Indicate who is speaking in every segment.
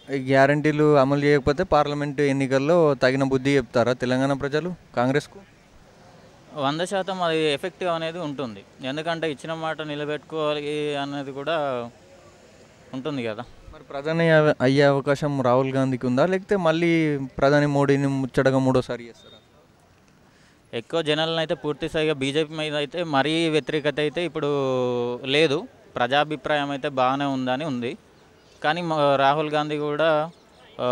Speaker 1: ఈ గ్యారంటీలు అమలు చేయకపోతే పార్లమెంటు ఎన్నికల్లో తగిన బుద్ధి చెప్తారా తెలంగాణ ప్రజలు కాంగ్రెస్కు?
Speaker 2: 100% అది ఎఫెక్టివ్ అనేది ఉంటుంది. ఎందుకంటే ఇచ్చిన మాట నిలబెట్టుకోవాలి అనేది కూడా ఉంటుంది కదా.
Speaker 1: మరి ప్రధాని అయ్యే అవకాశం రాహుల్ గాంధీకి ఉందా, లేకపోతే మళ్ళీ ప్రధాని మోడీని ముచ్చటగా మూడోసారి చేస్తారా?
Speaker 2: ఎక్కువ జనాలను అయితే పూర్తి స్థాయిగా బీజేపీ మీద అయితే మరీ వ్యతిరేకత అయితే ఇప్పుడు లేదు. ప్రజాభిప్రాయం అయితే బాగానే ఉందని ఉంది. కానీ రాహుల్ గాంధీ కూడా ఆ,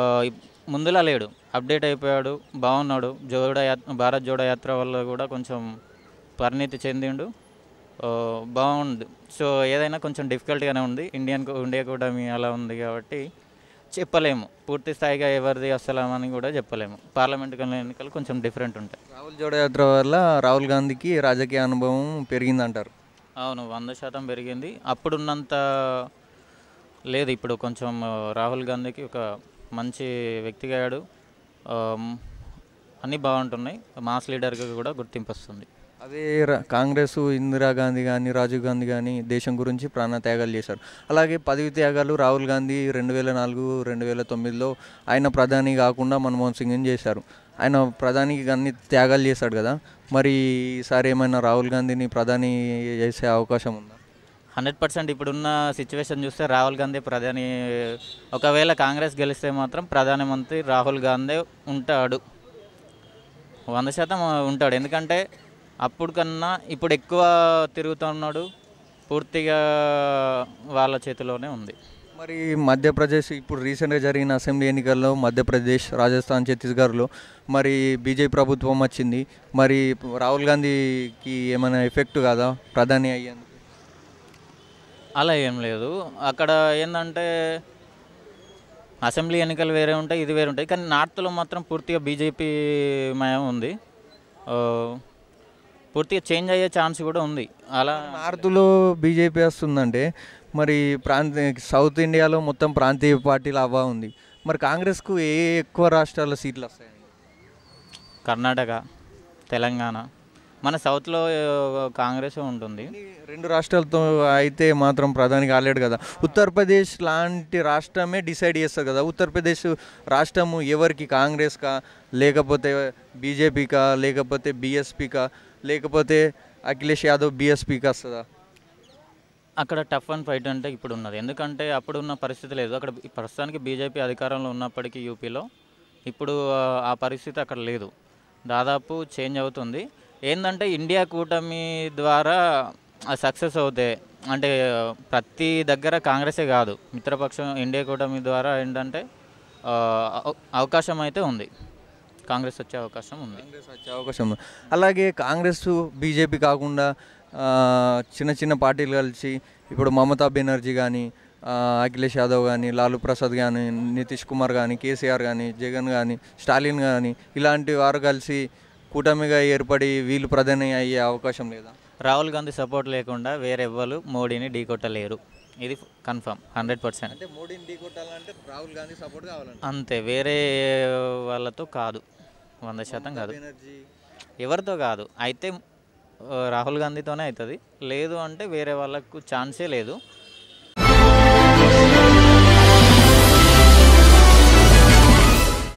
Speaker 2: ముందులా లేడు, అప్డేట్ అయిపోయాడు, బాగున్నాడు. భారత్ జోడో యాత్ర వల్ల కూడా కొంచెం పరిణితి చెందిండు. ఆ, బాగుంది. సో ఏదైనా కొంచెం డిఫికల్ట్గానే ఉంది. ఇండియా కూటమి అలా ఉంది కాబట్టి చెప్పలేము పూర్తి స్థాయిగా ఎవరిది అసలు కూడా చెప్పలేము. పార్లమెంట్ ఎన్నికలు కొంచెం డిఫరెంట్ ఉంటాయి.
Speaker 1: రాహుల్ జోడో యాత్ర వల్ల రాహుల్ గాంధీకి రాజకీయ అనుభవం పెరిగిందంటారు.
Speaker 2: అవును, 100% పెరిగింది. అప్పుడున్నంత లేదు. ఇప్పుడు కొంచెం రాహుల్ గాంధీకి ఒక మంచి వ్యక్తిగా అయ్యాడు. అన్నీ బాగుంటున్నాయి. మాస్ లీడర్గా కూడా గుర్తింపు వస్తుంది.
Speaker 1: అదే కాంగ్రెస్ ఇందిరాగాంధీ కానీ రాజీవ్ గాంధీ కానీ దేశం గురించి ప్రాణ త్యాగాలు చేశారు. అలాగే పదవి త్యాగాలు రాహుల్ గాంధీ 2004 2009లో ఆయన ప్రధాని కాకుండా మన్మోహన్ సింగ్ని చేశారు. ఆయన ప్రధానికి అన్ని త్యాగాలు చేశాడు కదా. మరి ఈసారి ఏమైనా రాహుల్ గాంధీని ప్రధాని చేసే అవకాశం ఉందా?
Speaker 2: 100% ఇప్పుడున్న సిచ్యువేషన్ చూస్తే రాహుల్ గాంధీ ప్రధాని. ఒకవేళ కాంగ్రెస్ గెలిస్తే మాత్రం ప్రధానమంత్రి రాహుల్ గాంధీ ఉంటాడు. 100% ఉంటాడు. ఎందుకంటే అప్పుడు కన్నా ఇప్పుడు ఎక్కువ తిరుగుతున్నాడు. పూర్తిగా వాళ్ళ చేతిలోనే ఉంది.
Speaker 1: మరి మధ్యప్రదేశ్ ఇప్పుడు రీసెంట్గా జరిగిన అసెంబ్లీ ఎన్నికల్లో మధ్యప్రదేశ్, రాజస్థాన్, ఛత్తీస్గఢ్లో మరి బీజేపీ ప్రభుత్వం వచ్చింది. మరి రాహుల్ గాంధీకి ఏమైనా ఎఫెక్ట్ కాదా ప్రధాని అయ్యేందుకు?
Speaker 2: అలా ఏం లేదు. అక్కడ ఏంటంటే అసెంబ్లీ ఎన్నికలు వేరే ఉంటాయి, ఇది వేరే ఉంటాయి. కానీ నార్త్లో మాత్రం పూర్తిగా బీజేపీ మయం ఉంది. పూర్తిగా చేంజ్ అయ్యే ఛాన్స్ కూడా ఉంది. అలా
Speaker 1: నార్త్లో బీజేపీ వస్తుందంటే మరి సౌత్ ఇండియాలో మొత్తం ప్రాంతీయ పార్టీల హవా ఉంది. మరి కాంగ్రెస్కు ఎక్కువ రాష్ట్రాల సీట్లు వస్తాయండి?
Speaker 2: కర్ణాటక, తెలంగాణ, మన సౌత్లో కాంగ్రెస్ ఉంటుంది.
Speaker 1: రెండు రాష్ట్రాలతో అయితే మాత్రం ప్రధాని కాలేడు కదా. ఉత్తరప్రదేశ్ లాంటి రాష్ట్రమే డిసైడ్ చేస్తారు కదా. ఉత్తరప్రదేశ్ రాష్ట్రము ఎవరికి, కాంగ్రెస్కా, లేకపోతే బీజేపీకా, లేకపోతే బీఎస్పీకా, లేకపోతే అఖిలేష్ యాదవ్ బీఎస్పీకి వస్తుందా?
Speaker 2: అక్కడ టఫ్ అండ్ ఫైట్ అంటే ఇప్పుడు ఉన్నది. ఎందుకంటే అప్పుడున్న పరిస్థితి లేదు. అక్కడ ప్రస్తుతానికి బీజేపీ అధికారంలో ఉన్నప్పటికీ యూపీలో ఇప్పుడు ఆ పరిస్థితి అక్కడ లేదు. దాదాపు చేంజ్ అవుతుంది. ఏంటంటే ఇండియా కూటమి ద్వారా సక్సెస్ అవుతాయి. అంటే ప్రతి దగ్గర కాంగ్రెసే కాదు, మిత్రపక్షం ఇండియా కూటమి ద్వారా ఏంటంటే అవకాశం అయితే ఉంది. కాంగ్రెస్ వచ్చే అవకాశం ఉంది.
Speaker 1: అలాగే కాంగ్రెస్ బీజేపీ కాకుండా చిన్న చిన్న పార్టీలు కలిసి ఇప్పుడు మమతా బెనర్జీ కానీ, అఖిలేష్ యాదవ్ కానీ, లాలూ ప్రసాద్ కానీ, నితీష్ కుమార్ కానీ, కేసీఆర్ కానీ, జగన్ కానీ, స్టాలిన్ కానీ ఇలాంటి వారు కలిసి కూటమిగా ఏర్పడి వీళ్ళు ప్రధాని అయ్యే అవకాశం లేదా?
Speaker 2: రాహుల్ గాంధీ సపోర్ట్ లేకుండా వేరే ఎవ్వరు మోడీని ఢీకొట్టలేరు. ఇది కన్ఫర్మ్ 100%.
Speaker 1: అంటే మోడీని ఢీకొట్టాలంటే రాహుల్ గాంధీ సపోర్ట్ కావాలంటే
Speaker 2: అంతే, వేరే వాళ్ళతో కాదు. 100% కాదు, ఎవరితో కాదు. అయితే రాహుల్ గాంధీతోనే అవుతుంది. లేదు అంటే వేరే వాళ్ళకు ఛాన్సే లేదు.